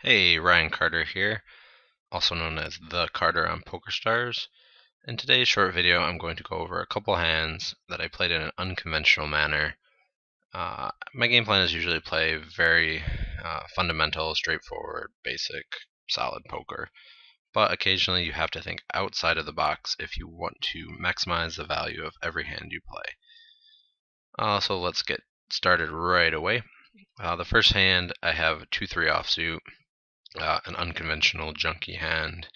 Hey, Ryan Carter here, also known as The Carter on PokerStars. In today's short video, I'm going to go over a couple hands that I played in an unconventional manner. My game plan is usually play very fundamental, straightforward, basic, solid poker, but occasionally you have to think outside of the box if you want to maximize the value of every hand you play. So let's get started right away. The first hand, I have a 2-3 offsuit. An unconventional junky hand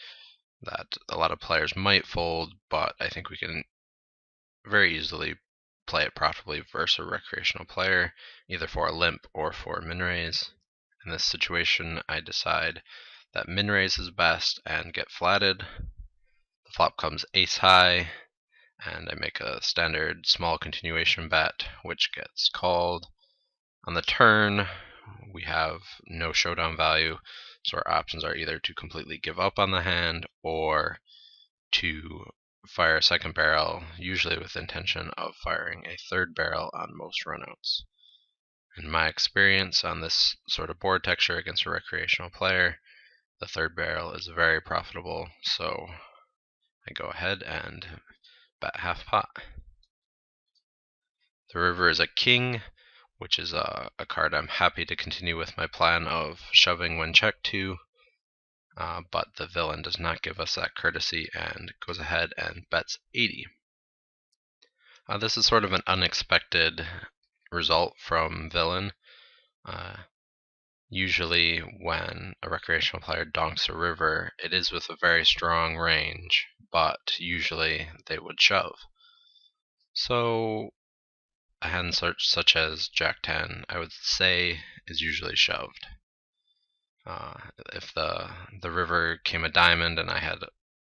that a lot of players might fold, but I think we can very easily play it profitably versus a recreational player, either for a limp or for min raise. In this situation, I decide that min raise is best and get flatted. The flop comes ace high, and I make a standard small continuation bet, which gets called. On the turn, we have no showdown value, so our options are either to completely give up on the hand or to fire a second barrel, usually with the intention of firing a third barrel on most runouts. In my experience on this sort of board texture against a recreational player, the third barrel is very profitable, so I go ahead and bet half pot. The river is a king, which is a card I'm happy to continue with my plan of shoving when checked to, but the villain does not give us that courtesy and goes ahead and bets 80. This is sort of an unexpected result from villain. Usually when a recreational player donks a river, it is with a very strong range, but usually they would shove. So a hand such as Jack-10, I would say, is usually shoved. If the river came a diamond and I had,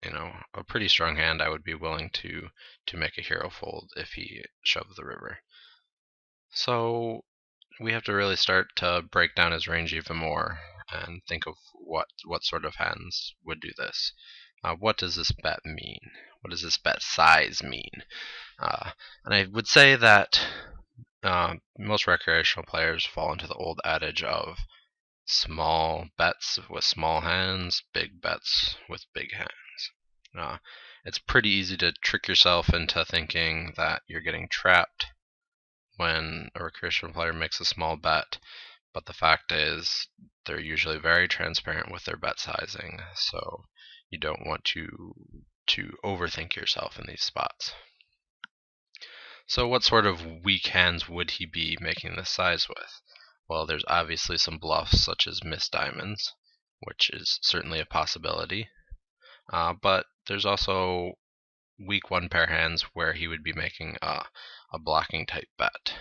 a pretty strong hand, I would be willing to make a hero fold if he shoved the river. So we have to really start to break down his range even more and think of what sort of hands would do this. What does this bet mean? What does this bet size mean? And I would say that most recreational players fall into the old adage of small bets with small hands, big bets with big hands. It's pretty easy to trick yourself into thinking that you're getting trapped when a recreational player makes a small bet, but the fact is they're usually very transparent with their bet sizing, so you don't want to overthink yourself in these spots. So what sort of weak hands would he be making this size with? Well, there's obviously some bluffs such as missed diamonds, which is certainly a possibility, but there's also weak one pair hands where he would be making a blocking type bet.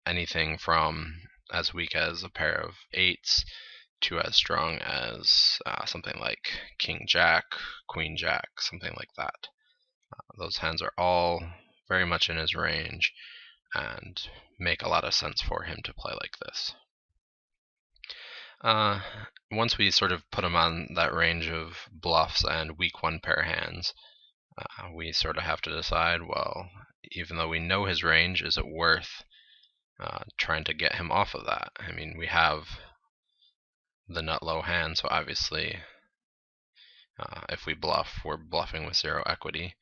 Anything from as weak as a pair of eights to as strong as something like King Jack, Queen Jack, something like that. Those hands are all very much in his range and make a lot of sense for him to play like this. Once we sort of put him on that range of bluffs and weak one pair hands, we sort of have to decide, well, even though we know his range, is it worth trying to get him off of that? I mean, we have the nut low hand, so obviously if we bluff, we're bluffing with zero equity,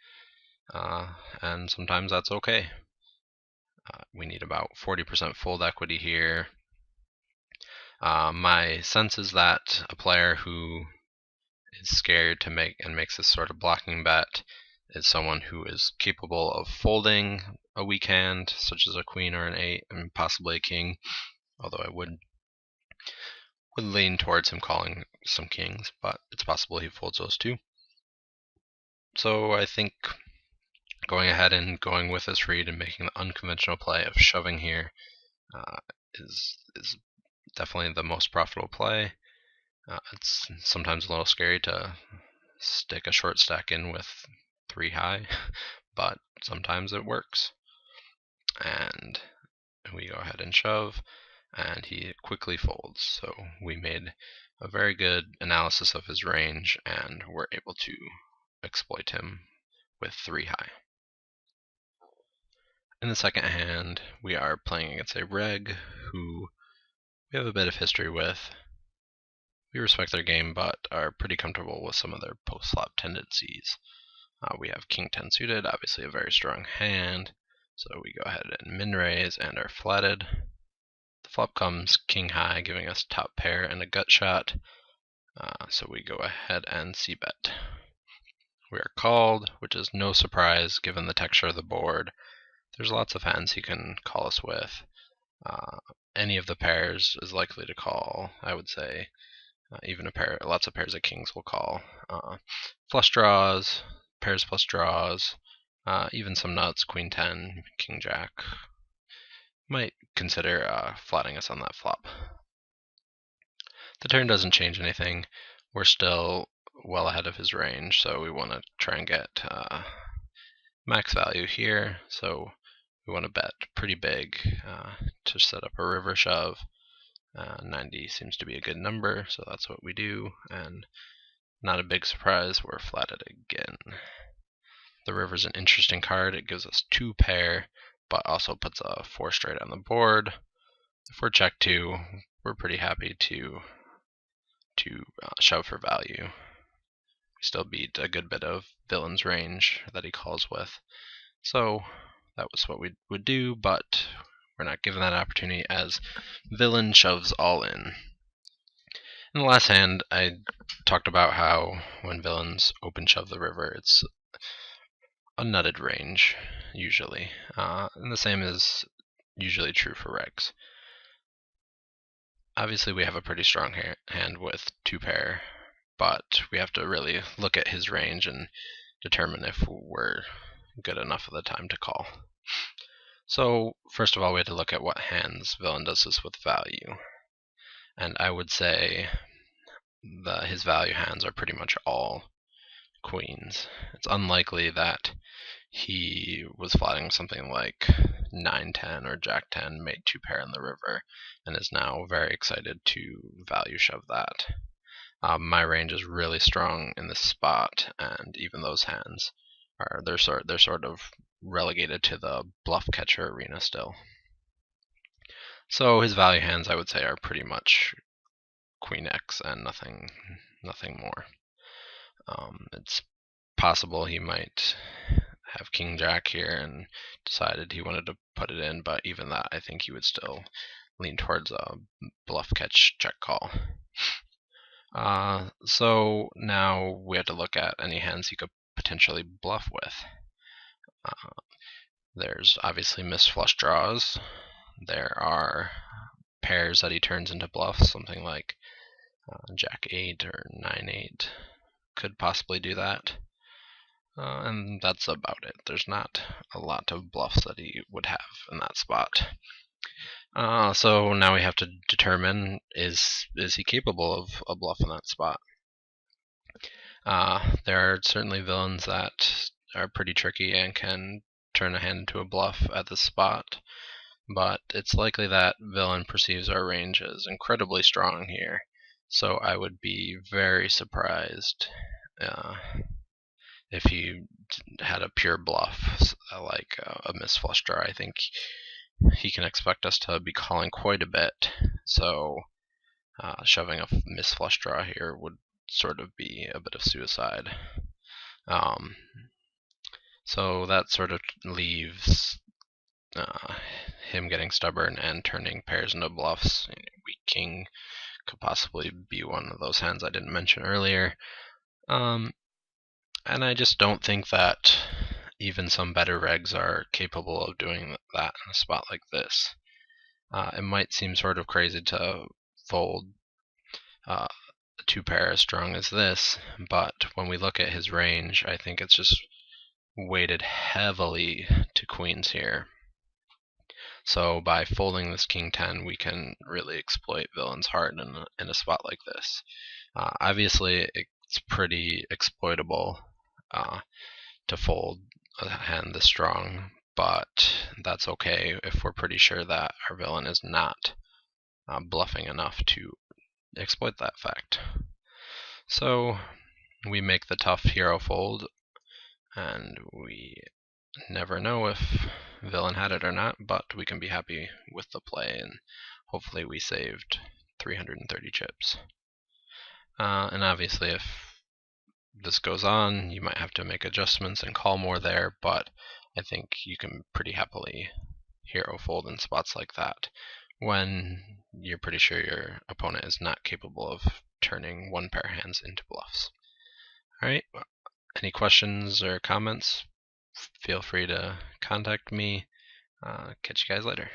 and sometimes that's okay. We need about 40% fold equity here. My sense is that a player who is scared to makes this sort of blocking bet is someone who is capable of folding a weak hand, such as a queen or an eight, and possibly a king, although I would lean towards him calling some kings, but it's possible he folds those too. So I think going ahead and going with this read and making the unconventional play of shoving here is definitely the most profitable play. It's sometimes a little scary to stick a short stack in with 3 high, but sometimes it works. And we go ahead and shove, and he quickly folds. So we made a very good analysis of his range, and we're able to exploit him with 3 high. In the second hand, we are playing against a reg who we have a bit of history with. We respect their game, but are pretty comfortable with some of their post-flop tendencies. We have King 10 suited, obviously a very strong hand, so we go ahead and min-raise and are flatted. The flop comes King high, giving us top pair and a gut shot, so we go ahead and c-bet. We are called, which is no surprise given the texture of the board. There's lots of hands he can call us with. Any of the pairs is likely to call, I would say. Even lots of pairs of kings will call. Flush draws, pairs plus draws, even some nuts, queen 10, king jack. Might consider flatting us on that flop. The turn doesn't change anything. We're still well ahead of his range, so we want to try and get max value here. So we want to bet pretty big to set up a river shove. 90 seems to be a good number, so that's what we do, and not a big surprise, we're flatted again. The river's an interesting card. It gives us 2 pair, but also puts a 4 straight on the board. If we're check 2, we're pretty happy to shove for value. We still beat a good bit of villain's range that he calls with, so that was what we would do, but we're not given that opportunity as villain shoves all in. In the last hand, I talked about how when villains open shove the river, it's a nutted range, usually. And the same is usually true for regs. Obviously, we have a pretty strong hand with 2 pair, but we have to really look at his range and determine if we're good enough of the time to call. So, first of all, we had to look at what hands villain does this with value. And I would say that his value hands are pretty much all queens. It's unlikely that he was flatting something like 9-10 or Jack-10, made 2 pair in the river, and is now very excited to value shove that. My range is really strong in this spot, and even those hands they're sort of relegated to the bluff catcher arena still. So his value hands, I would say, are pretty much Queen X and nothing more. It's possible he might have King Jack here and decided he wanted to put it in, but even that, I think he would still lean towards a bluff catch check call. So now we have to look at any hands he could potentially bluff with. There's obviously missed flush draws. There are pairs that he turns into bluffs, something like Jack-8 or 9-8 could possibly do that. And that's about it. There's not a lot of bluffs that he would have in that spot. So now we have to determine, is he capable of a bluff in that spot? There are certainly villains that are pretty tricky and can turn a hand into a bluff at this spot, but it's likely that villain perceives our range as incredibly strong here, so I would be very surprised if he had a pure bluff like a missed flush draw. I think he can expect us to be calling quite a bit, so shoving a missed flush draw here would sort of be a bit of suicide. So that sort of leaves him getting stubborn and turning pairs into bluffs. Weak king could possibly be one of those hands I didn't mention earlier. And I just don't think that even some better regs are capable of doing that in a spot like this. It might seem sort of crazy to fold a 2 pair as strong as this, but when we look at his range, I think it's just weighted heavily to queens here. So by folding this King 10, we can really exploit villain's heart in a spot like this. Obviously, it's pretty exploitable to fold a hand this strong, but that's okay if we're pretty sure that our villain is not bluffing enough to exploit that fact. So we make the tough hero fold, and we never know if villain had it or not, but we can be happy with the play, and hopefully we saved 330 chips. And obviously, if this goes on, you might have to make adjustments and call more there, but I think you can pretty happily hero fold in spots like that when you're pretty sure your opponent is not capable of turning one pair of hands into bluffs. Alright, any questions or comments? Feel free to contact me. Catch you guys later.